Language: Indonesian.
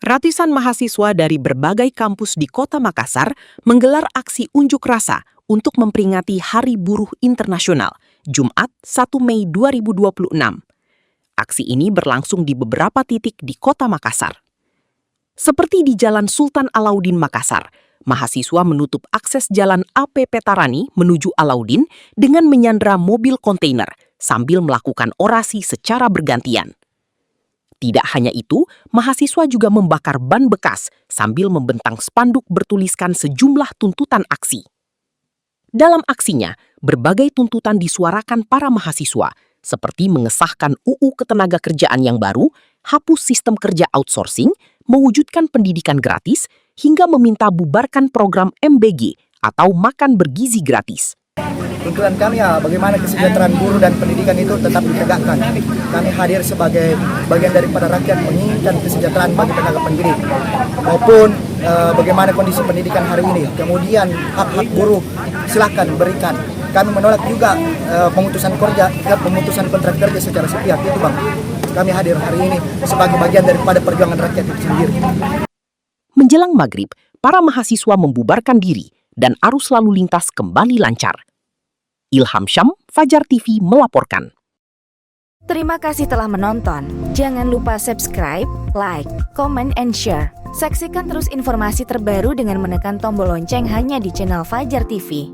Ratusan mahasiswa dari berbagai kampus di Kota Makassar menggelar aksi unjuk rasa untuk memperingati Hari Buruh Internasional, Jumat 1 Mei 2026. Aksi ini berlangsung di beberapa titik di Kota Makassar. Seperti di Jalan Sultan Alauddin Makassar, mahasiswa menutup akses Jalan AP Petarani menuju Alauddin dengan menyandra mobil kontainer sambil melakukan orasi secara bergantian. Tidak hanya itu, mahasiswa juga membakar ban bekas sambil membentang spanduk bertuliskan sejumlah tuntutan aksi. Dalam aksinya, berbagai tuntutan disuarakan para mahasiswa, seperti mengesahkan UU Ketenagakerjaan yang baru, hapus sistem kerja outsourcing, mewujudkan pendidikan gratis, hingga meminta bubarkan program MBG atau makan bergizi gratis. Tuntutan kami bagaimana kesejahteraan guru dan pendidikan itu tetap ditegakkan. Kami hadir sebagai bagian daripada rakyat menginginkan kesejahteraan bagi tenaga pendidik maupun bagaimana kondisi pendidikan hari ini. Kemudian hak-hak buruh silakan berikan. Kami menolak juga pemutusan kontrak kerja secara sepihak itu, Bang. Kami hadir hari ini sebagai bagian daripada perjuangan rakyat itu sendiri. Menjelang maghrib, para mahasiswa membubarkan diri dan arus lalu lintas kembali lancar. Ilham Syam, Fajar TV melaporkan. Terima kasih telah menonton. Jangan lupa subscribe, like, comment, and share. Saksikan terus informasi terbaru dengan menekan tombol lonceng hanya di channel Fajar TV.